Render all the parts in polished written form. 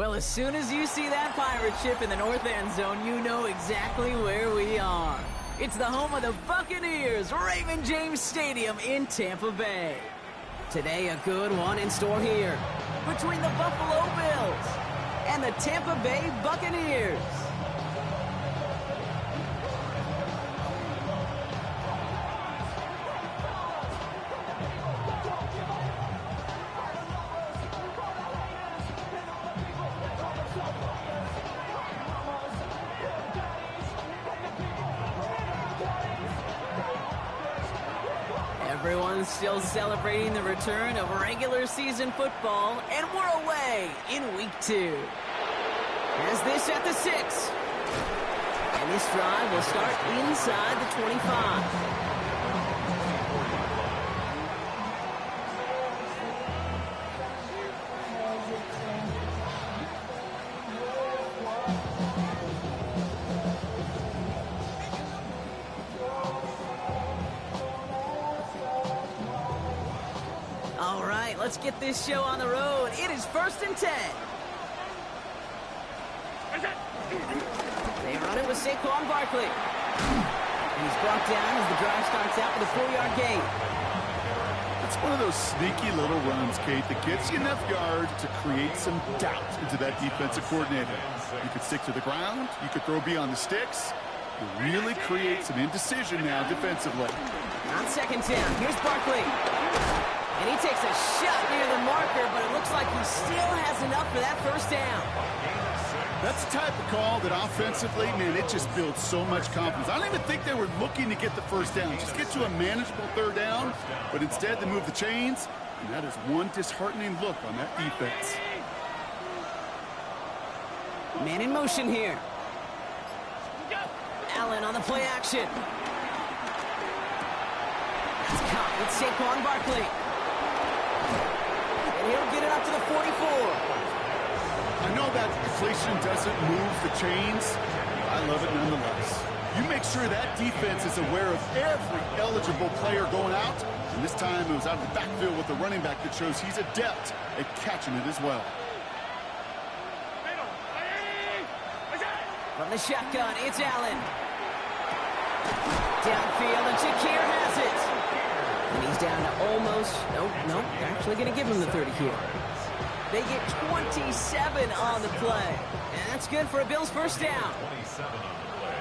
Well, as soon as you see that pirate ship in the north end zone, you know exactly where we are. It's the home of the Buccaneers, Raymond James Stadium in Tampa Bay. Today, a good one in store here between the Buffalo Bills and the Tampa Bay Buccaneers. Everyone's still celebrating the return of regular season football, and we're away in week 2. As this at the 6. And this drive will start inside the 25. All right, let's get this show on the road. It is 1st and 10. They run it with Saquon Barkley. And he's brought down as the drive starts out with a 4-yard gain. It's one of those sneaky little runs, Kate, that gets you enough yards to create some doubt into that defensive coordinator. You could stick to the ground. You could throw beyond the sticks. You really create some indecision now defensively. On 2nd down, here's Barkley. And he takes a shot near the marker, but it looks like he still has enough for that 1st down. That's the type of call that offensively, man, it just builds so much confidence. I don't even think they were looking to get the 1st down. Just get to a manageable 3rd down, but instead they move the chains, and that is one disheartening look on that defense. Man in motion here. Allen on the play action. That's caught with Saquon Barkley. And he'll get it up to the 44. I know that deflation doesn't move the chains. I love it nonetheless. You make sure that defense is aware of every eligible player going out. And this time it was out of the backfield with the running back that shows he's adept at catching it as well. From the shotgun, it's Allen. Downfield, and Shakir has it. And he's down to almost, nope, they're actually going to give him the 30 here. They get 27 on the play. And that's good for a Bills 1st down. 27 on the play.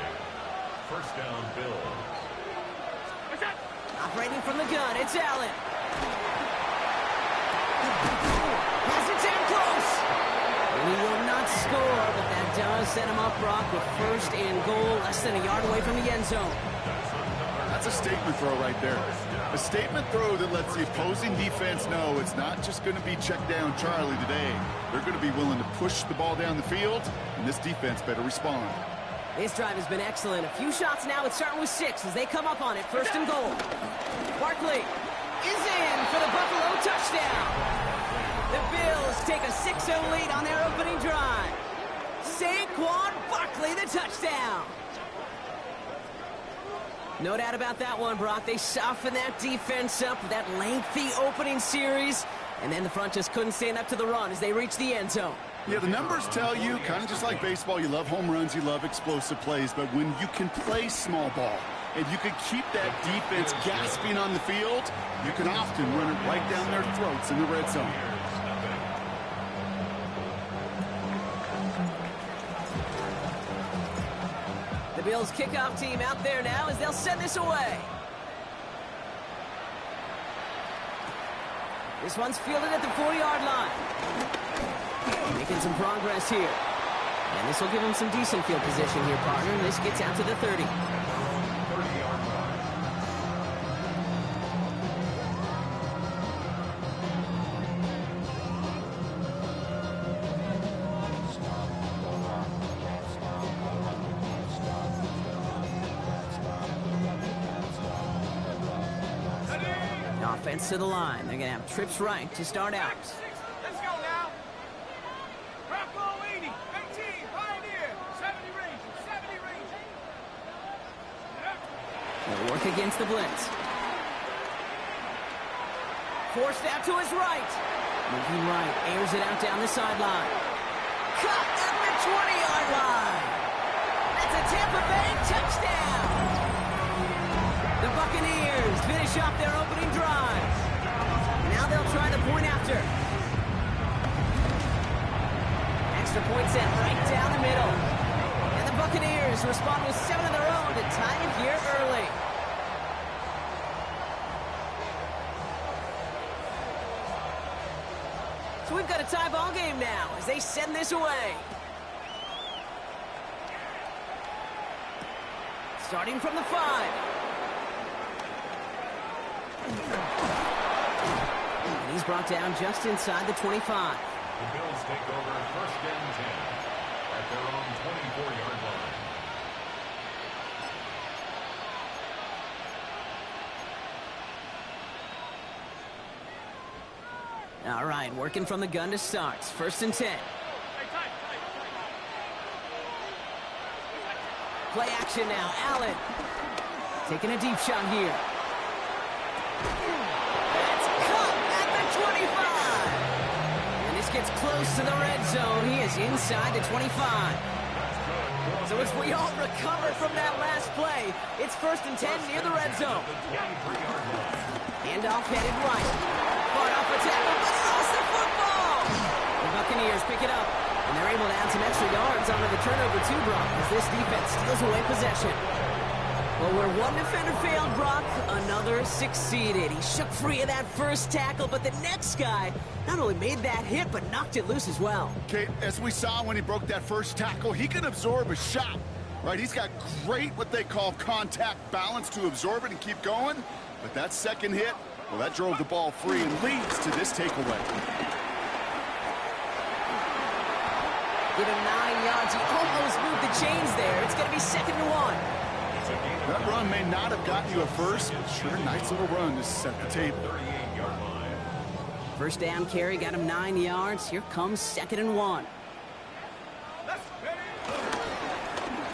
1st down, Bills. Operating from the gun, it's Allen. Has it down close. He will not score, but that does set him up, Brock, with 1st and goal, less than a yard away from the end zone. That's a statement throw right there. A statement throw that lets the opposing defense know it's not just going to be check down Charlie today. They're going to be willing to push the ball down the field, and this defense better respond. This drive has been excellent. A few shots now. It's starting with 6 as they come up on it. 1st and goal. Barkley is in for the Buffalo touchdown. The Bills take a 6-0 lead on their opening drive. Saquon Barkley, the touchdown. No doubt about that one, Brock. They softened that defense up with that lengthy opening series, and then the front just couldn't stand up to the run as they reached the end zone. Yeah, the numbers tell you, kind of just like baseball, you love home runs, you love explosive plays, but when you can play small ball and you can keep that defense gasping on the field, you can often run it right down their throats in the red zone. The Bills kickoff team out there now as they'll send this away. This one's fielded at the 40-yard line. Making some progress here. And this will give him some decent field position here, partner. And this gets out to the 30. 30-yard line. Offense to the line. They're going to have trips right to start out. Let's go now. Bravo 80, 18, Pioneer, 70 range, 70 range. They'll work against the blitz. Forced out to his right. Moving right, airs it out down the sideline. cut at the 20-yard line. That's a Tampa Bay touchdown. The Buccaneers finish off their opening drive. Now they'll try the point after. Extra point set right down the middle. And the Buccaneers respond with 7 of their own to tie it here early. So we've got a tie ball game now as they send this away. Starting from the 5. And he's brought down just inside the 25. The Bills take over first and 10 at their own 24-yard line. All right, working from the gun to start. First and 10. Play action now. Allen taking a deep shot here. That's caught at the 25. And this gets close to the red zone. He is inside the 25. So as we all recover from that last play, it's first and 10 near the red zone. Handoff headed right. Fought off a tackle, but he lost the football. The Buccaneers pick it up, and they're able to add some extra yards onto the turnover too, Brock, as this defense steals away possession. Well, where one defender failed, Brock, another succeeded. He shook free of that first tackle, but the next guy not only made that hit, but knocked it loose as well. Okay, as we saw when he broke that first tackle, he can absorb a shot, right? He's got great, what they call contact balance to absorb it and keep going. But that second hit, well, that drove the ball free and leads to this takeaway. Give him 9 yards. He almost moved the chains there. It's going to be 2nd and 1. That run may not have gotten you a first, but sure, nice little run to set the table. 38-yard line. First down carry got him 9 yards. Here comes 2nd and 1.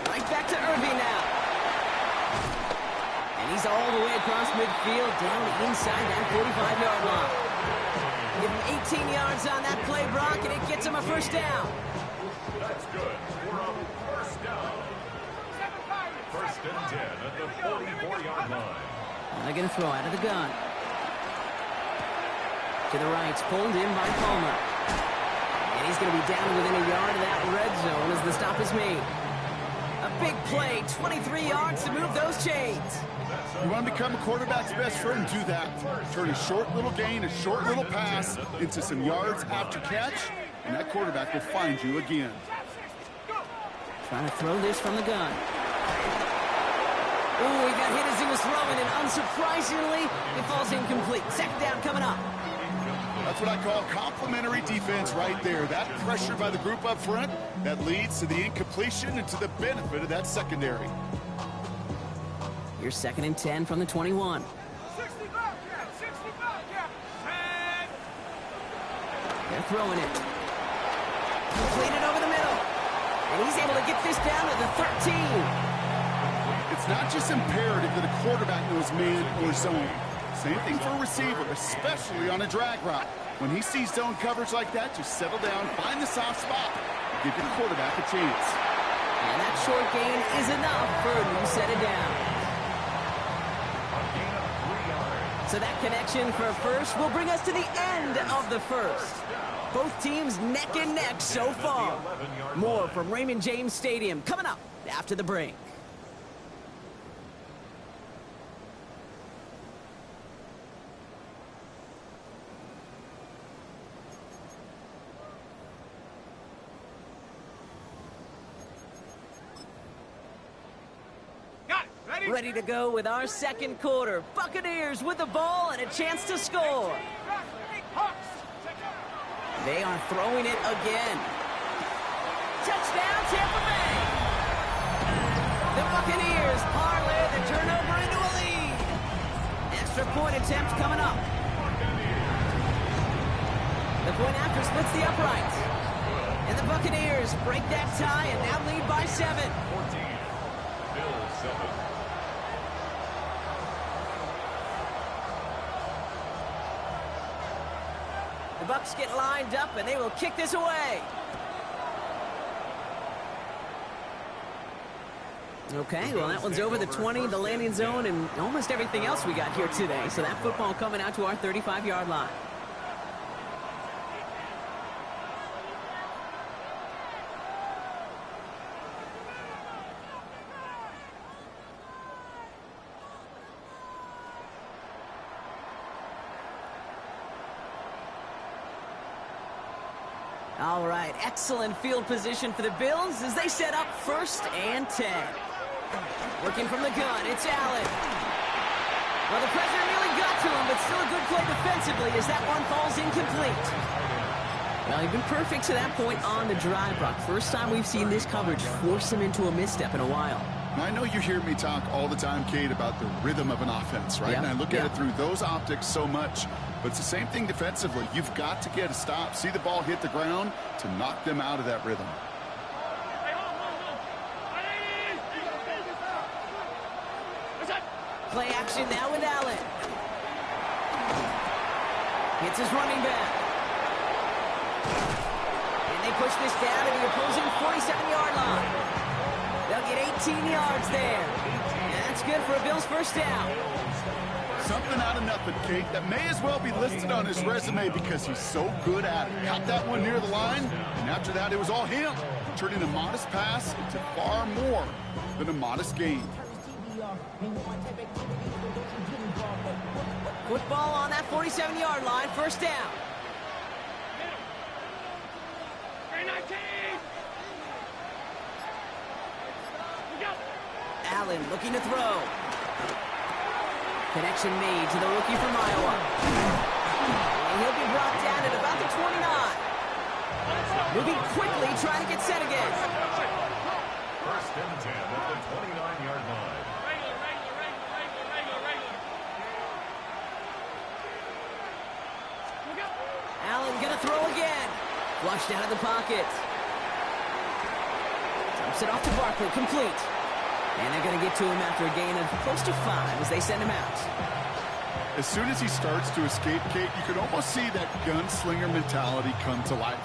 Right back to Irving now. And he's all the way across midfield, down inside that 45-yard line. Give him 18 yards on that play, Brock, and it gets him a first down. That's good. We're on first down. First and 10 at the 44-yard line. They're going to throw out of the gun. To the right, pulled in by Palmer. And he's going to be down within a yard of that red zone as the stop is made. A big play, 23 yards to move those chains. You want to become a quarterback's best friend, do that. Turn a short little gain, a short little pass into some yards after catch, and that quarterback will find you again. Trying to throw this from the gun. Ooh, he got hit as he was throwing, and unsurprisingly, it falls incomplete. 2nd down coming up. That's what I call complimentary defense right there. That pressure by the group up front, that leads to the incompletion and to the benefit of that secondary. Here's 2nd and 10 from the 21. 60 back, yeah. They're throwing it. Completed over the middle. And he's able to get this down to the 13. It's not just imperative that a quarterback knows man or zone. Same thing for a receiver, especially on a drag route. When he sees zone coverage like that, just settle down, find the soft spot, give your quarterback a chance. And that short gain is enough for a new set of downs. So that connection for first will bring us to the end of the first. Both teams neck and neck so far. More from Raymond James Stadium coming up after the break. Ready to go with our second quarter. Buccaneers with the ball and a chance to score. They are throwing it again. Touchdown, Tampa Bay. The Buccaneers parlay the turnover into a lead. Extra point attempt coming up. The point after splits the uprights. And the Buccaneers break that tie and now lead by 7. 14. Bills 7. The Bucs get lined up, and they will kick this away. Okay, well, that one's over the 20, the landing zone, and almost everything else we got here today. So that football coming out to our 35-yard line. All right, excellent field position for the Bills as they set up 1st and 10. Working from the gun, it's Allen. Well, the pressure nearly got to him, but still a good play defensively as that one falls incomplete. Well, he's been perfect to that point on the drive, Brock. First time we've seen this coverage force him into a misstep in a while. I know you hear me talk all the time, Kate, about the rhythm of an offense, right? Yeah. And I look at it through those optics so much. But it's the same thing defensively. You've got to get a stop, see the ball hit the ground to knock them out of that rhythm. Play action now with Allen. Hits his running back. And they push this down to the opposing 47-yard line. They'll get 18 yards there. And that's good for a Bills first down. Something out of nothing, Kate, that may as well be listed on his resume because he's so good at it. Got that one near the line, and after that, it was all him, turning a modest pass into far more than a modest gain. Football on that 47-yard line, first down. Allen looking to throw. Connection made to the rookie from Iowa. And he'll be brought down at about the 29. Moving quickly, trying to get set again. 1st and 10 at the 29-yard line. Allen gonna throw again. Flushed out of the pocket. Dumps it off to Barkley, complete. And they're going to get to him after a gain of close to 5 as they send him out. As soon as he starts to escape, Kate, you can almost see that gunslinger mentality come to life.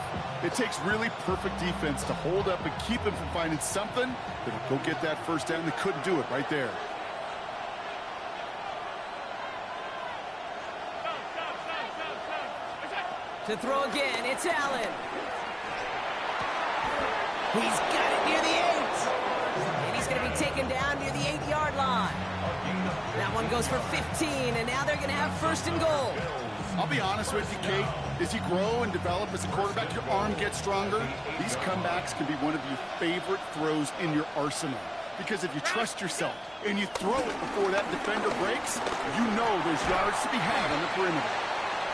It takes really perfect defense to hold up and keep him from finding something that'll go get that first down. They couldn't do it right there. To throw again, it's Allen. He's got it near the 8. And he's going to be taken down near the 8-yard line. That one goes for 15, and now they're going to have 1st and goal. I'll be honest with you, Kate. As you grow and develop as a quarterback, your arm gets stronger. These comebacks can be one of your favorite throws in your arsenal. Because if you trust yourself and you throw it before that defender breaks, you know there's yards to be had on the perimeter.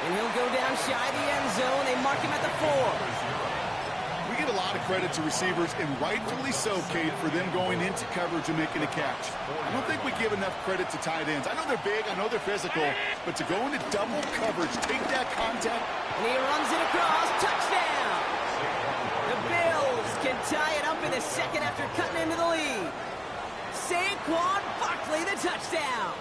And he'll go down shy of the end zone. They mark him at the 4. We give a lot of credit to receivers, and rightfully so, Kate, for them going into coverage and making a catch. I don't think we give enough credit to tight ends. I know they're big, I know they're physical, but to go into double coverage, take that contact. And he runs it across, touchdown! The Bills can tie it up in the second after cutting into the lead. Saquon Barkley, the touchdown!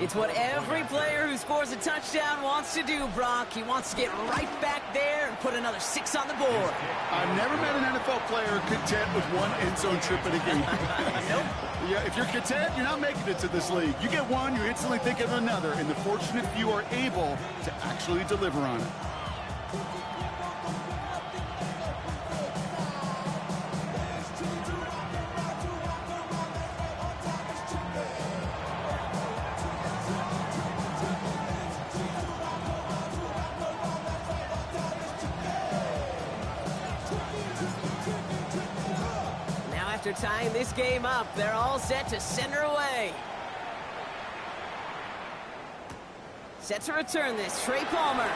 It's what every player who scores a touchdown wants to do, Brock. He wants to get right back there and put another 6 on the board. I've never met an NFL player content with one end zone trip in a game. Nope. Yeah, if you're content, you're not making it to this league. You get one, you instantly think of another, and the fortunate few are able to actually deliver on it. After tying this game up, they're all set to send her away. Set to return this, Trey Palmer.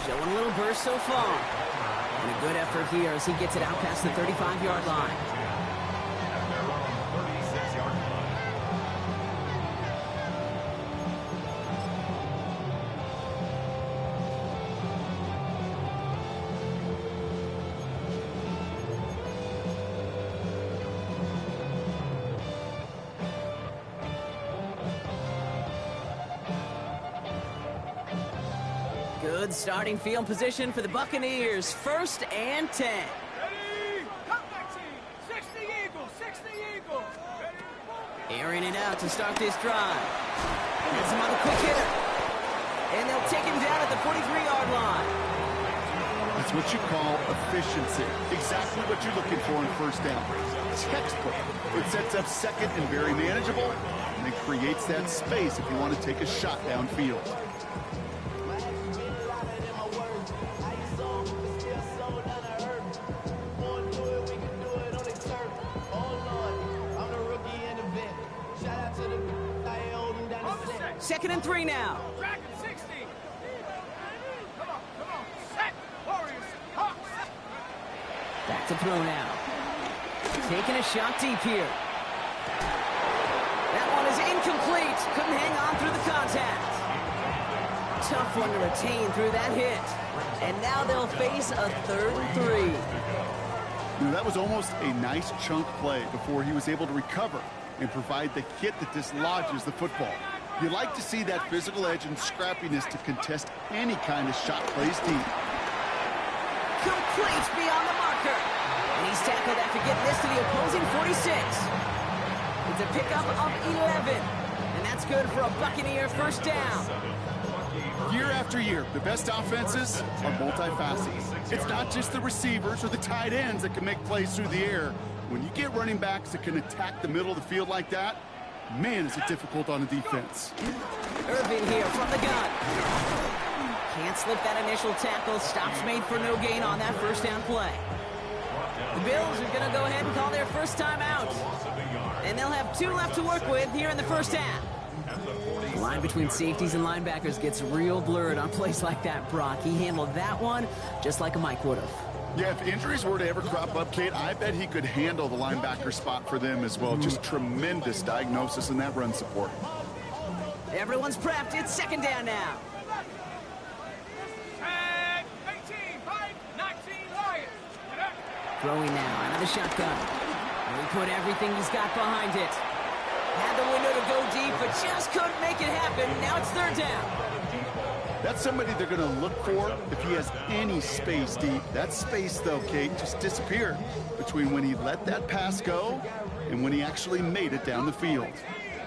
Showing a little burst so far. And a good effort here as he gets it out past the 35-yard line. Good starting field position for the Buccaneers. 1st and 10. Ready, Airing it out to start this drive. Gets him on a quick hitter. And they'll take him down at the 43-yard line. That's what you call efficiency. Exactly what you're looking for in first down. Textbook. It sets up second and very manageable, and it creates that space if you want to take a shot downfield. Second and 3 now. Track at 60. Come on. Set. Warriors. Hawks. Back to throw now. Taking a shot deep here. That one is incomplete. Couldn't hang on through the contact. Tough one to retain through that hit. And now they'll face a 3rd and 3. Now, that was almost a nice chunk play before he was able to recover and provide the hit that dislodges the football. You like to see that physical edge and scrappiness to contest any kind of shot plays deep. Complete beyond the marker. And he's tackled after getting this to the opposing 46. It's a pickup of 11. And that's good for a Buccaneer first down. Year after year, the best offenses are multifaceted. It's not just the receivers or the tight ends that can make plays through the air. When you get running backs that can attack the middle of the field like that, man, is it difficult on the defense. Irvin here from the gun. Can't slip that initial tackle. Stops made for no gain on that first down play. The Bills are going to go ahead and call their first time out. And they'll have 2 left to work with here in the first half. The line between safeties and linebackers gets real blurred on plays like that, Brock. He handled that one just like a Mike would have. Yeah, if injuries were to ever crop up, Kate, I bet he could handle the linebacker spot for them as well. Just tremendous diagnosis in that run support. Everyone's prepped. It's second down now. And 18, 19, Lions. Throwing now out of the shotgun. And he put everything he's got behind it. Had the window to go deep, but just couldn't make it happen. Now it's third down. That's somebody they're going to look for if he has any space deep. That space, though, Kate, just disappeared between when he let that pass go and when he actually made it down the field.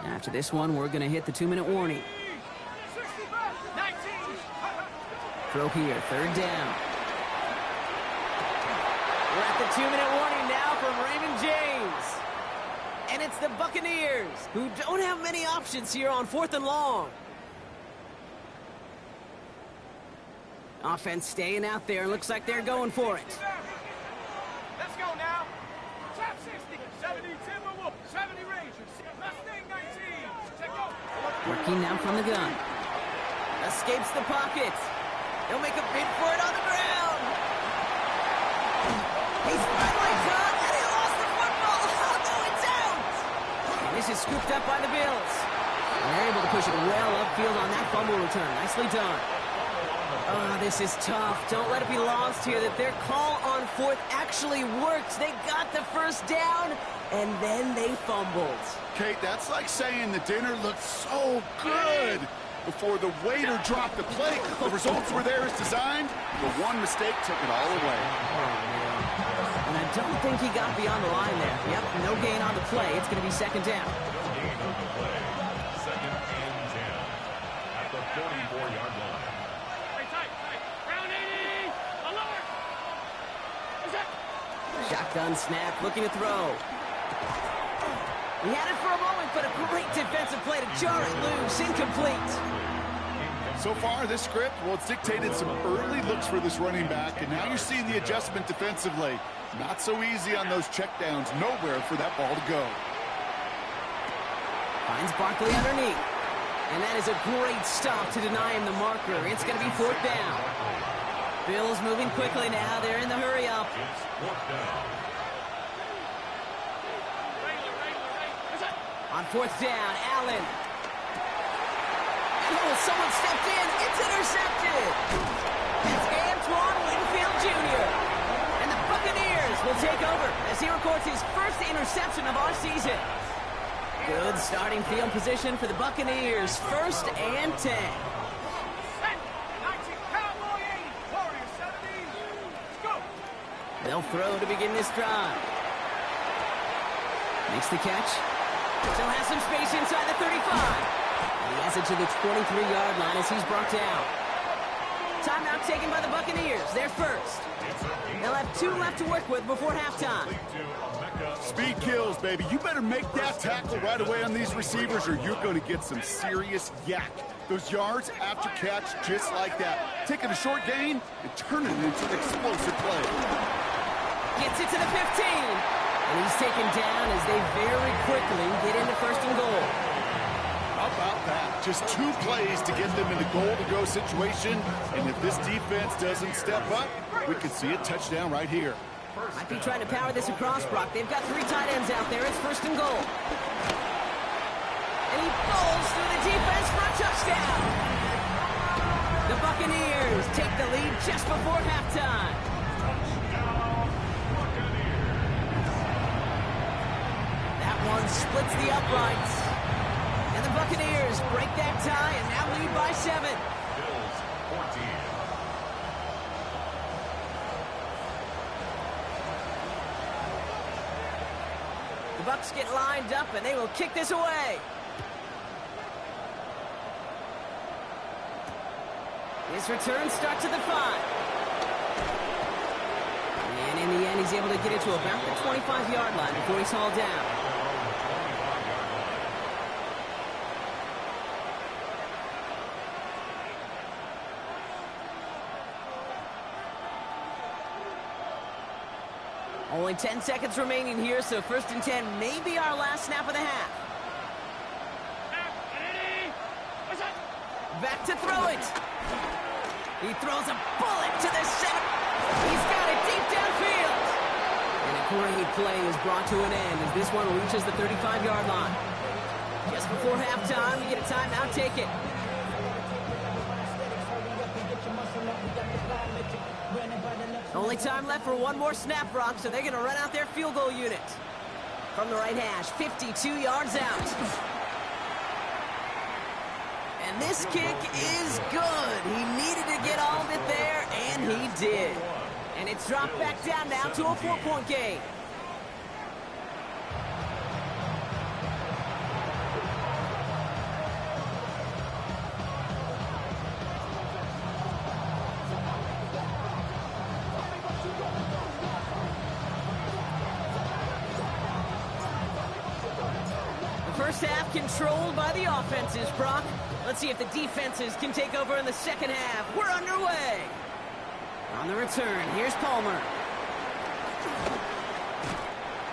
After this one, we're going to hit the 2-minute warning. 19. Throw here, third down. We're at the 2-minute warning now from Raymond James. And it's the Buccaneers, who don't have many options here on 4th and long. Offense staying out there. Looks like they're going for it. Let's go now. Top 60. 70 Timberwolves. 70 Rangers. Mustang 19. Take over. Working now from the gun. Escapes the pocket. They'll make a bid for it on the ground. He's finally done, and he lost the football. Oh, no, it's out. And this is scooped up by the Bills. And they're able to push it well upfield on that fumble return. Nicely done. Oh, this is tough. Don't let it be lost here that their call on 4th actually worked. They got the first down, and then they fumbled. Kate, that's like saying the dinner looked so good before the waiter dropped the plate. The results were there as designed, but one mistake took it all away. And I don't think he got beyond the line there. Yep, no gain on the play. It's going to be second down. Gain on the play. Second and 10 at the 44-yard line. Shotgun snap, looking to throw. He had it for a moment, but a great defensive play to jar it loose. Incomplete. So far, this script, well, it's dictated some early looks for this running back, and now you're seeing the adjustment defensively. Not so easy on those checkdowns. Nowhere for that ball to go. Finds Barkley underneath. And that is a great stop to deny him the marker. It's going to be 4th down. Bills moving quickly now. They're in the hurry up. It's 4th down. On 4th down, Allen. Oh, someone stepped in. It's intercepted. It's Antoine Winfield Jr. And the Buccaneers will take over as he records his first interception of our season. Good starting field position for the Buccaneers. 1st and 10. They'll throw to begin this drive. Makes the catch. Still has some space inside the 35. And he has it to the 23-yard line as he's brought down. Timeout taken by the Buccaneers. They're first. They'll have 2 left to work with before halftime. Speed kills, baby. You better make that tackle right away on these receivers or you're going to get some serious yak. Those yards after catch just like that. Taking a short gain and turning it into an explosive play. Gets it to the 15. And he's taken down as they very quickly get into first and goal. How about that? Just 2 plays to get them in the goal-to-go situation. And if this defense doesn't step up, we could see a touchdown right here. Might be trying to power this across, Brock. They've got 3 tight ends out there. It's first and goal. And he falls through the defense for a touchdown. The Buccaneers take the lead just before halftime. That one splits the uprights. And the Buccaneers break that tie and now lead by 7. Bills 14. The Bucs get lined up and they will kick this away. His return starts at the 5. And in the end, he's able to get it to about the 25-yard line before he's hauled down. Only 10 seconds remaining here, so first and 10 may be our last snap of the half. Back to throw it. He throws a bullet to the center. He's got it deep downfield. And a great play is brought to an end as this one reaches the 35-yard line. Just before halftime, we get a timeout. Take it. Only time left for one more snap, Brock, so they're going to run out their field goal unit. From the right hash, 52 yards out. And this kick is good. He needed to get all of it there, and he did. And it's dropped back down now to a 4-point game. First half controlled by the offenses, Brock. Let's see if the defenses can take over in the second half. We're underway. On the return, here's Palmer.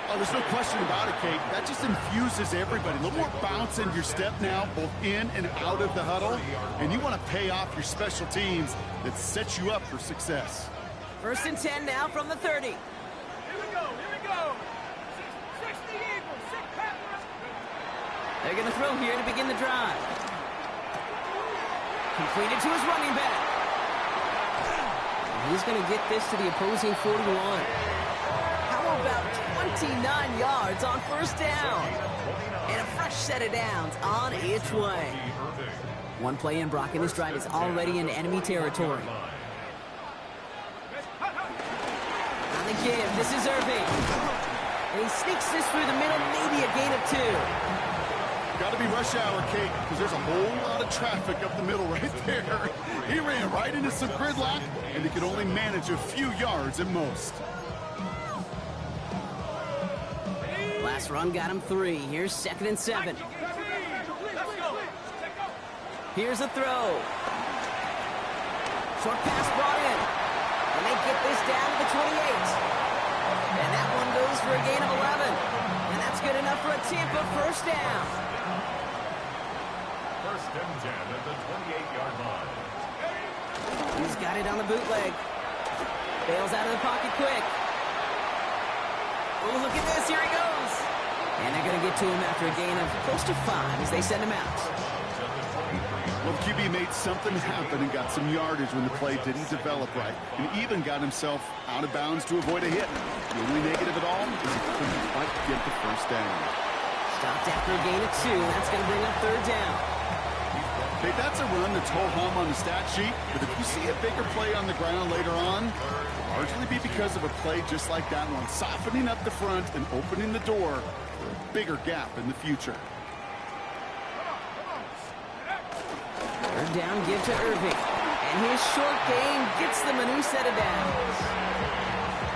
Oh, there's no question about it, Kate. That just infuses everybody. A little more bounce in your step now, both in and out of the huddle. And you want to pay off your special teams that set you up for success. First and 10 now from the 30. Here we go. 60 Eagles, 6 Panthers. They're going to throw here to begin the drive. Completed to his running back. And he's going to get this to the opposing 41. How about 29 yards on first down? And a fresh set of downs on its way. One play in, Brock, and this drive is already in enemy territory. On the give, this is Irving. And he sneaks this through the middle, maybe a gain of 2. Got to be rush hour, Kate, because there's a whole lot of traffic up the middle right there. He ran right into some gridlock, and he could only manage a few yards at most. Last run got him 3. Here's 2nd and 7. Here's a throw. Short pass brought in. And they get this down to the 28. And that one goes for a gain of 11. And that's good enough for a Tampa first down. First and 10 at the 28-yard line. He's got it on the bootleg. Bails out of the pocket quick. Oh, look at this. Here he goes. And they're going to get to him after a gain of close to 5 as they send him out. Well, the QB made something happen and got some yardage when the play didn't develop right, and even got himself out of bounds to avoid a hit. The only negative at all is he couldn't quite get the first down. Stopped after a gain of 2. That's going to bring up third down. Hey, that's a run that's ho-hum on the stat sheet, but if you see a bigger play on the ground later on, it'll largely be because of a play just like that one, softening up the front and opening the door for a bigger gap in the future. Third down, give to Irving. And his short game gets them a new set of downs.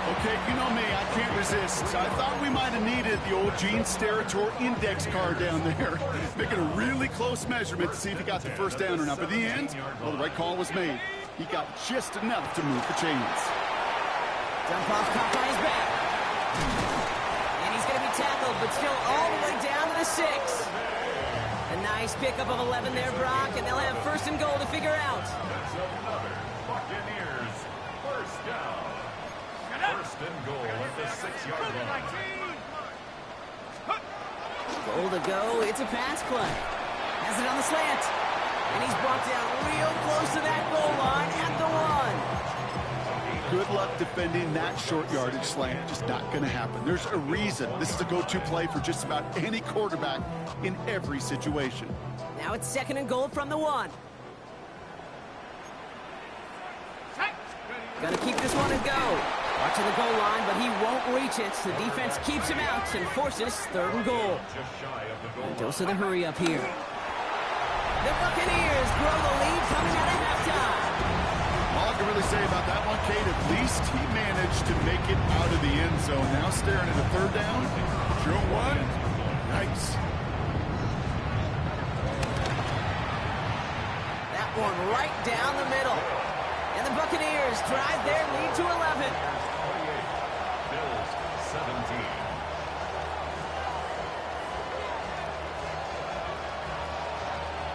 Okay, you know me, I can't resist. I thought we might have needed the old Gene Steratore index card down there. Making a really close measurement to see if he got the first down or not. But in the end, well, the right call was made. He got just enough to move the chains. Dump off, caught by his back. And he's going to be tackled, but still all the way down to the 6. A nice pickup of 11 there, Brock, and they'll have first and goal to figure out. That's another Buccaneers first down. First and goal at the 6-yard line. Goal to go. It's a pass play. Has it on the slant. And he's brought down real close to that goal line at the 1. Good luck defending that short yardage slant. Just not going to happen. There's a reason. This is a go-to play for just about any quarterback in every situation. Now it's second and goal from the 1. Gonna keep this one and go. Watching the goal line, but he won't reach it. The defense keeps him out and forces third and goal. Dose of the hurry up here. The Buccaneers grow the lead coming out of halftime. All I can really say about that one, Kate, at least he managed to make it out of the end zone. Now staring at a third down. Drill 1. Nice. That one right down the middle. And the Buccaneers drive their lead to 11. Bills 17.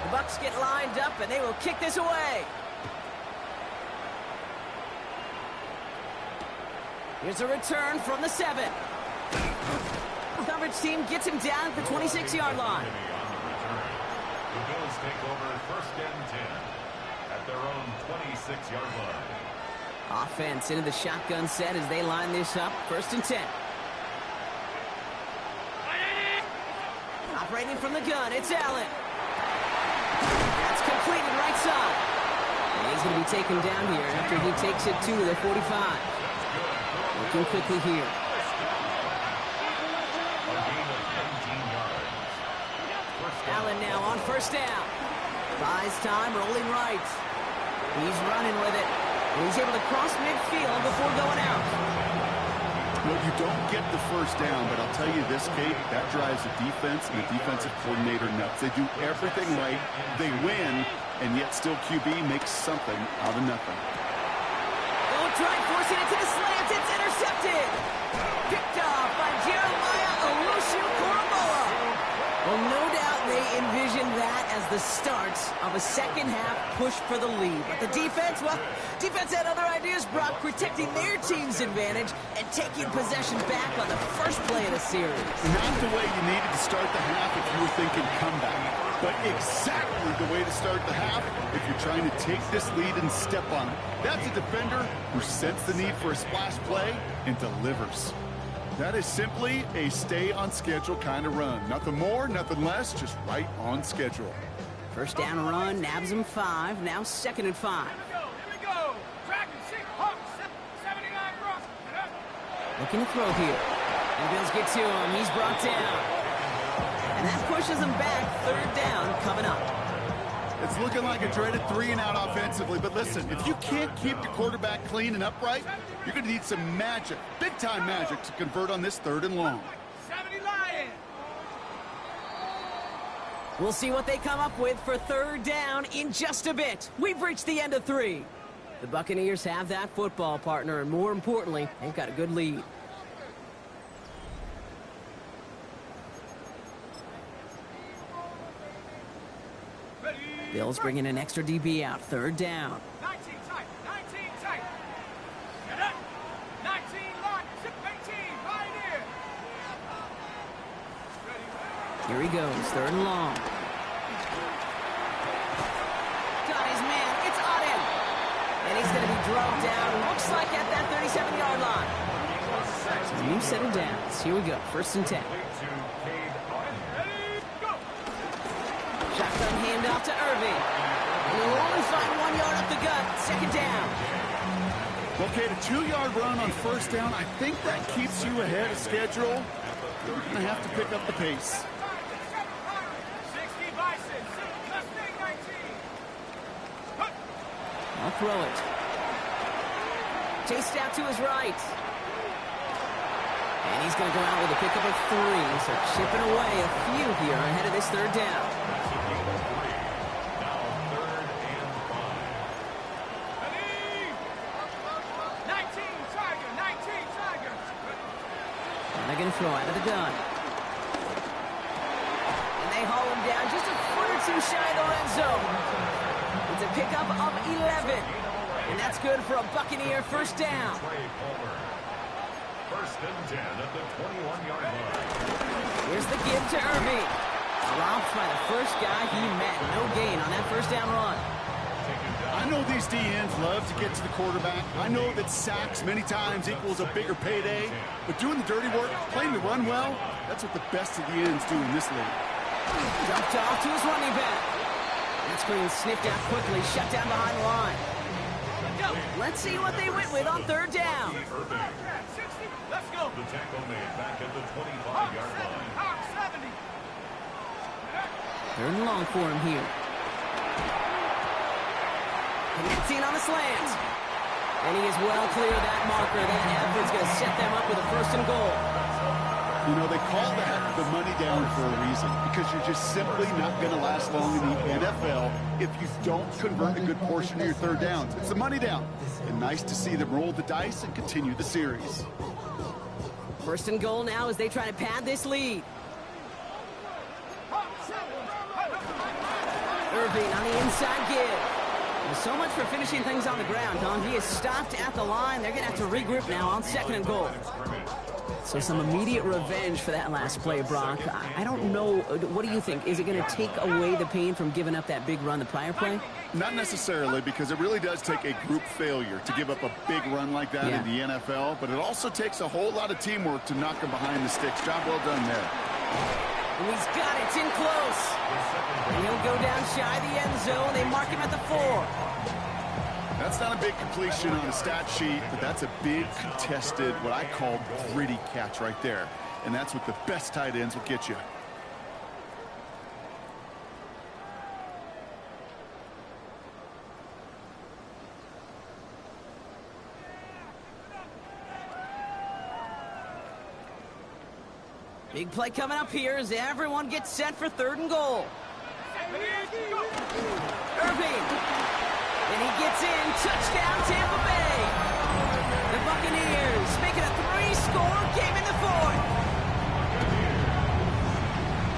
The Bucs get lined up, and they will kick this away. Here's a return from the 7. The coverage team gets him down at the 26-yard line. The Bills take over first and 10 at their own 26-yard line. Offense into the shotgun set as they line this up. First and 10. Operating from the gun, it's Allen. That's completed right side. And he's going to be taken down here after he takes it to the 45. Looking quickly here. Allen now on first down. Buys time, rolling right. He's running with it. And he's able to cross midfield before going out. Well, you don't get the first down, but I'll tell you this, Kate, that drives the defense and the defensive coordinator nuts. They do everything right, they win, and yet still QB makes something out of nothing. Don't try forcing it to the slants. It's intercepted. Picked off by Jeremiah Owusu-Koramoah. Well, no doubt they envisioned that as the start of a second-half push for the lead. But the defense, well, defense had other ideas, Brock, protecting their team's advantage and taking possession back on the first play of the series. Not the way you needed to start the half if you were thinking comeback, but exactly the way to start the half if you're trying to take this lead and step on it. That's a defender who senses the need for a splash play and delivers. That is simply a stay-on-schedule kind of run. Nothing more, nothing less, just right on schedule. First down run, nabs him 5, now second and 5. Here we go. Dragon, 6, Hawk, 79 cross. Looking to throw here. And Bills get to him. He's brought down. And that pushes him back. Third down coming up. It's looking like a dreaded 3-and-out offensively, but listen, if you can't keep your quarterback clean and upright, you're going to need some magic, big-time magic, to convert on this third and long. 70 Lions. We'll see what they come up with for third down in just a bit. We've reached the end of 3. The Buccaneers have that football partner, and more importantly, they've got a good lead. Bills bringing an extra DB out. Third down. 19 tight, 19 tight. Get up. 19 lock, 18, Pioneer. Here he goes. Third and long. Got his man. It's on him. And he's going to be drugged down. Looks like at that 37-yard line. New set of downs. Here we go. First and 10. Shotgun handoff to Irving. And he'll only find 1 yard up the gut. Second down. Okay, the 2-yard run on first down, I think that keeps you ahead of schedule. They're going to have to pick up the pace. 60 Bison, Mustang 19. I'll throw it. Chased out to his right. And he's going to go out with a pickup of 3. So chipping away a few here ahead of this third down. Now 3rd and 5. 19 Tiger, 19 Tiger. And they're going to throw out of the gun. And they haul him down just a foot or two shy of the red zone. It's a pickup of 11. And that's good for a Buccaneer first down. First and 10 at the 21-yard line. Here's the give to Irving. Dropped by the first guy he met. No gain on that first down run. I know these DNs love to get to the quarterback. I know that sacks many times equals a bigger payday. But doing the dirty work, playing the run well, that's what the best of the ends do in this league. Dumped off to his running back. That screen sniffed out quickly, shut down behind the line. Let's see what they went with on third down. 60, let's go. The tackle made back at the 25-yard line. 70. Third and long for him here. Connecting on the slant. And he is well clear of that marker. That effort's going to set them up with a first and goal. You know, they call that the money down for a reason, because you're just simply not going to last long in the NFL if you don't convert a good portion of your third downs. It's the money down. And nice to see them roll the dice and continue the series. First and goal now as they try to pad this lead. Irving on the inside give. Well, so much for finishing things on the ground, huh? He is stopped at the line. They're going to have to regroup now on second and goal. So some immediate revenge for that last play, Brock. I don't know. What do you think? Is it going to take away the pain from giving up that big run the prior play? Not necessarily, because it really does take a group failure to give up a big run like that in the NFL. But it also takes a whole lot of teamwork to knock him behind the sticks. Job well done there. And he's got it. It's in close. And he'll go down shy of the end zone. They mark him at the 4. That's not a big completion on the stat sheet, but that's a big contested, what I call gritty catch right there. And that's what the best tight ends will get you. Big play coming up here as everyone gets set for third and goal. Irving. And he gets in. Touchdown, Tampa Bay. The Buccaneers making a 3-score game in the 4th.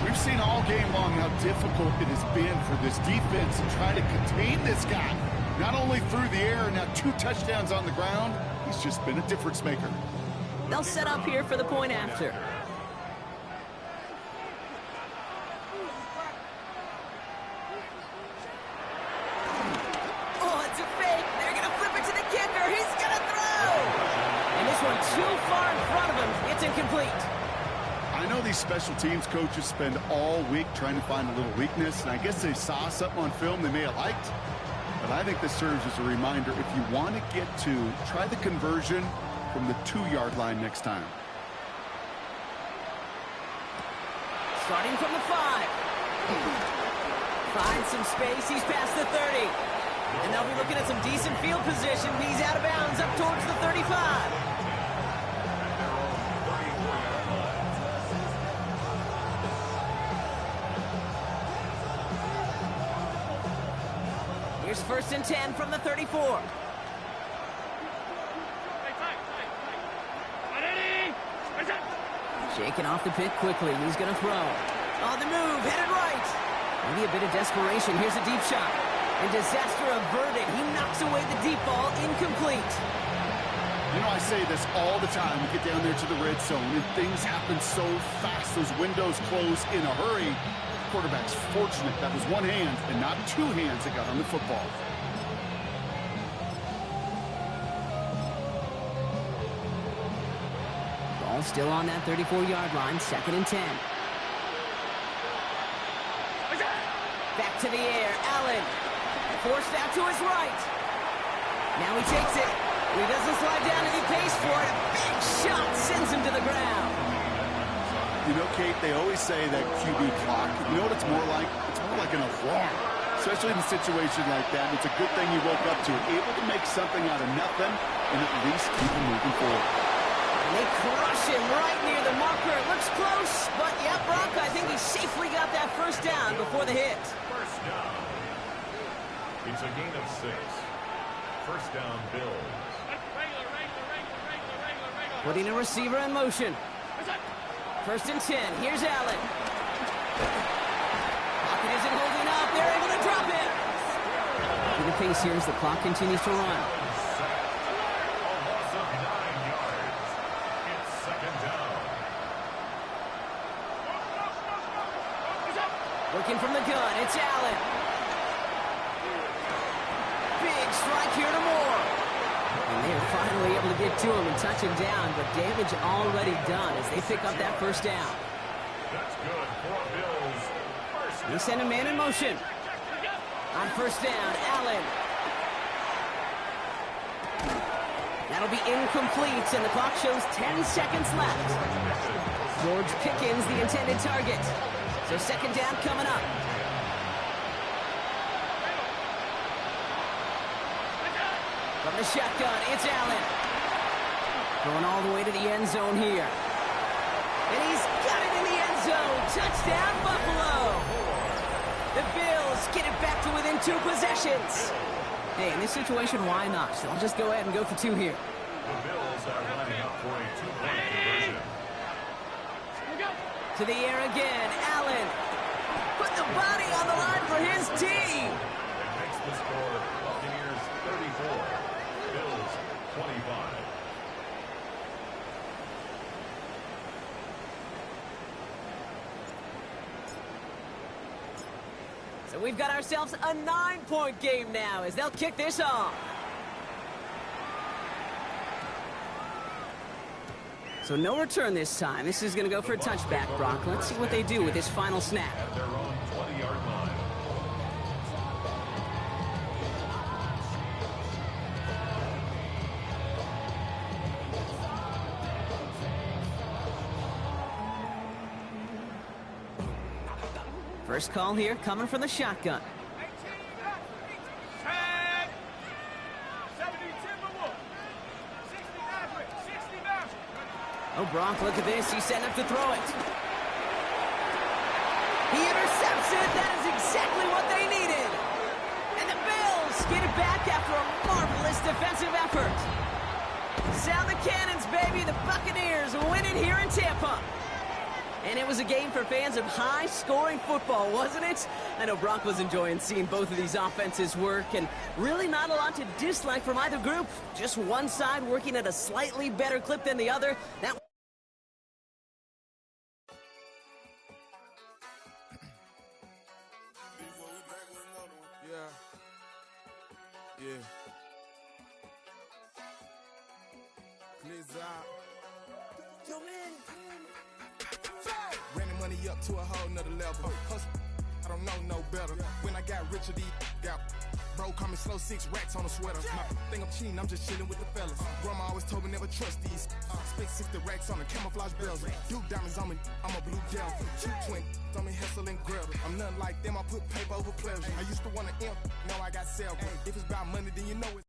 We've seen all game long how difficult it has been for this defense to try to contain this guy. Not only through the air, now 2 touchdowns on the ground. He's just been a difference maker. They'll set up here for the point after. Too far in front of him. It's incomplete. I know these special teams coaches spend all week trying to find a little weakness, and I guess they saw something on film they may have liked. But I think this serves as a reminder, if you want to get 2, try the conversion from the 2-yard line next time. Starting from the 5. Finds some space. He's past the 30. And they'll be looking at some decent field position. He's out of bounds up towards the 35. Here's first and 10 from the 34. Shaking off the pick quickly. He's going to throw. On the move, headed right. Maybe a bit of desperation. Here's a deep shot. And disaster averted. He knocks away the deep ball. Incomplete. You know, I say this all the time. We get down there to the red zone, and things happen so fast. Those windows close in a hurry. Quarterback's fortunate that was one hand and not 2 hands that got on the football. Ball still on that 34-yard line, second and 10. Back to the air, Allen. Forced out to his right. Now he takes it. He doesn't slide down and he pays for it. A big shot sends him to the ground. You know, Kate, they always say that QB clock, you know what it's more like? It's more like an alarm, especially in a situation like that. It's a good thing you woke up to it, able to make something out of nothing and at least keep them moving forward. And they crush him right near the marker. It looks close, but yeah, Brock, I think he safely got that first down before the hit. First down. It's a gain of 6. First down, Bills. Putting a receiver in motion. First and 10. Here's Allen. Pocket isn't holding up. They're able to drop it. In the pace here as the clock continues to run. A loss of 9 yards. It's second down. Working from the gun. It's Allen. Big strike here to Moore. And they're finally able to get to him and touch him down, but damage already done as they pick up that first down. That's good for Bills. They send a man in motion. On first down, Allen. That'll be incomplete, and the clock shows 10 seconds left. George Pickens, the intended target. So second down coming up. From the shotgun, it's Allen. Going all the way to the end zone here. And he's got it in the end zone. Touchdown, Buffalo. The Bills get it back to within 2 possessions. Hey, in this situation, why not? So I'll just go ahead and go for 2 here. The Bills are lining up for a 2-point conversion. To the air again, Allen. Put the body on the line for his team. It makes the score Buccaneers 34. Bills 25. So we've got ourselves a 9-point game now as they'll kick this off. So no return this time. This is going to go for a touchback, Brock. Let's see what they do with this final snap. At their own 20-yard line. First call here coming from the shotgun. Oh, Brock, look at this. He's setting up to throw it. He intercepts it. That is exactly what they needed. And the Bills get it back after a marvelous defensive effort. Sound the cannons, baby. The Buccaneers win it here in Tampa. And it was a game for fans of high-scoring football, wasn't it? I know Brock was enjoying seeing both of these offenses work, and really not a lot to dislike from either group. Just one side working at a slightly better clip than the other. That Yeah. Please out. Running money up to a whole nother level. Hustle, I don't know no better. When I got richer, these got bro call me slow 6 racks on a sweater. My think I'm cheating, I'm just chilling with the fellas. Grandma always told me never trust these. Spent 60 racks on a camouflage bells. Duke diamonds on me, I'm a blue gel. Two twin on me, Hessel and Gretel. I'm nothing like them, I put paper over pleasure. I used to want to imp, now I got self. If it's about money, then you know it.